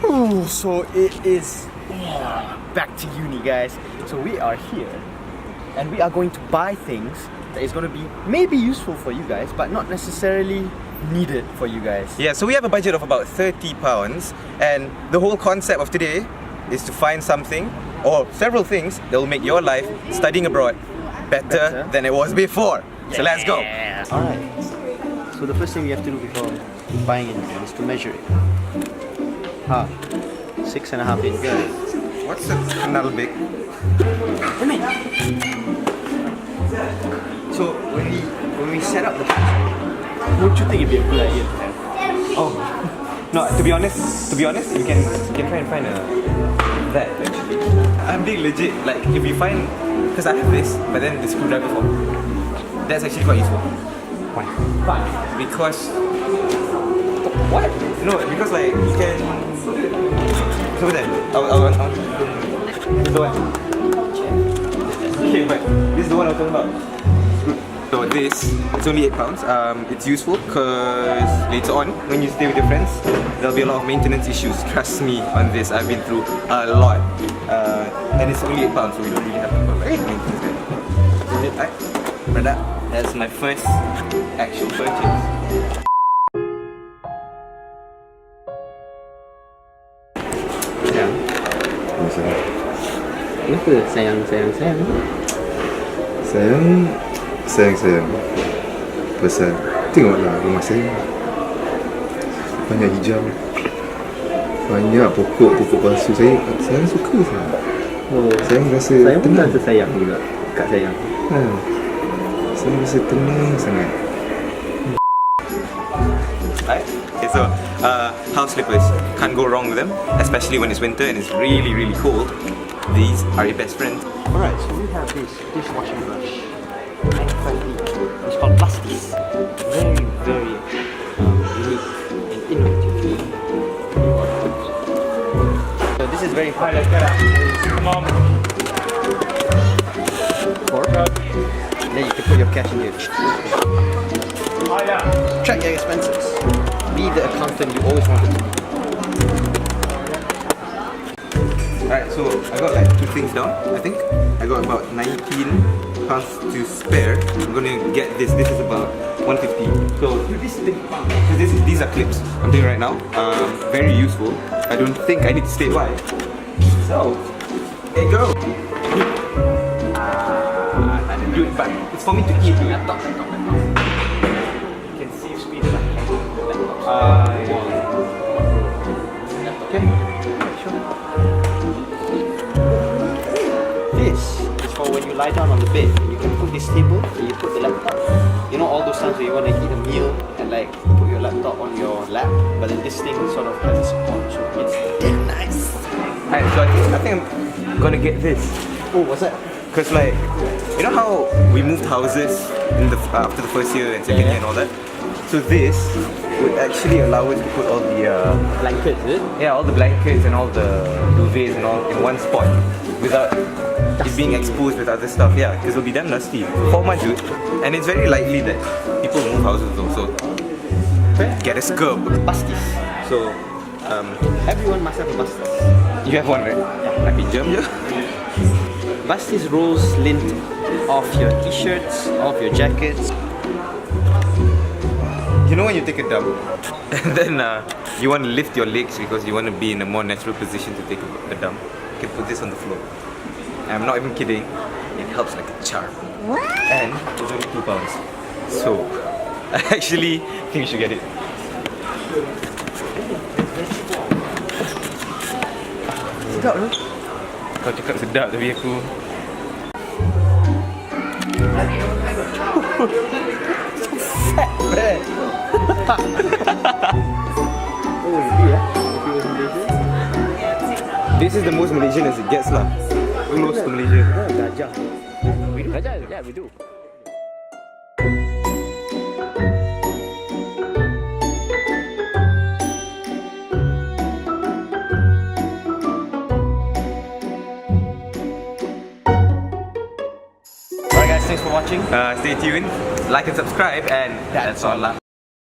Ooh, so it is back to uni, guys. So we are here and we are going to buy things that is going to be maybe useful for you guys, but not necessarily needed for you guys. Yeah, so we have a budget of about £30, and the whole concept of today is to find something or several things that will make your life studying abroad better than it was before. So let's go. Alright, so the first thing we have to do before buying anything is to measure it. 6.5 inch. What's a canal big? So when we set up the house, would you think it'd be a good idea to have? Oh, no. To be honest, you can try and find that actually. I'm being legit. Like if you find, because I have this, but then the screwdriver form. That's actually quite useful. Why? Because what? No, because like you can. So then, I'll this is the one. Okay, but this is the one I was talking about. So this, it's only £8. It's useful because later on, when you stay with your friends, there'll be a lot of maintenance issues. Trust me on this, I've been through a lot. And it's only £8, so we don't really have to pay maintenance there. Brother, that's my first actual purchase. Kenapa sayang? Sayang pasal tengoklah rumah saya banyak hijau, banyak pokok palsu. Saya suka saya. Saya rasa Saya pun rasa sayang juga kat sayang. Saya rasa tenang sangat. Right? Okay, so house slippers, can't go wrong with them, especially when it's winter and it's really really cold. These are your best friend. Alright, so we have this dishwashing brush. It's called Plastis. Very, very unique and innovative. So this is very hard. Come on. Then you can put your cash in here. Track your expenses. Be the accountant you always wanted to be. Alright, so I got like 2 things down, I think. I got about £19 to spare. I'm gonna get this. This is about £150. So these are clips I'm doing right now. Very useful. I don't think I need to state why. So here you go. Dude, but it's for me to eat. Laptop. You can see speed of laptop. Okay, sure. This is for when you lie down on the bed. You can put this table and you put the laptop. You know all those times where you want to eat a meal and like put your laptop on your lap, but then this thing sort of has a support, so it's damn nice. Alright, so I think I'm gonna get this. Oh, what's that? Cause like, you know how we moved houses in the after the first year and second year and all that? So this would actually allow us to put all the Blankets, is it? yeah, all the blankets and all the duvets and all in one spot without it being exposed with other stuff. Yeah, because it'll be damn nasty. 4 months, dude. And it's very likely that people move houses also. Get a scrub. Pastis. So Everyone must have a Pastis. you have one, right? I pinjam je. Pastis rolls lint off your t-shirts, off your jackets. You know when you take a dump and then you want to lift your legs because you want to be in a more natural position to take a dump, you can put this on the floor. I'm not even kidding, it helps like a charm. And it's only £2. So I actually think you should get it. Sedap tu. Kau cakap sedap tapi aku Fat bread. Oh, maybe if it was Malaysian. This is the most Malaysian as it gets lah. Close to Malaysia. Gajah. We do gajah? Yeah, we do. Alright guys, thanks for watching. Stay tuned, like and subscribe, and that's all lah.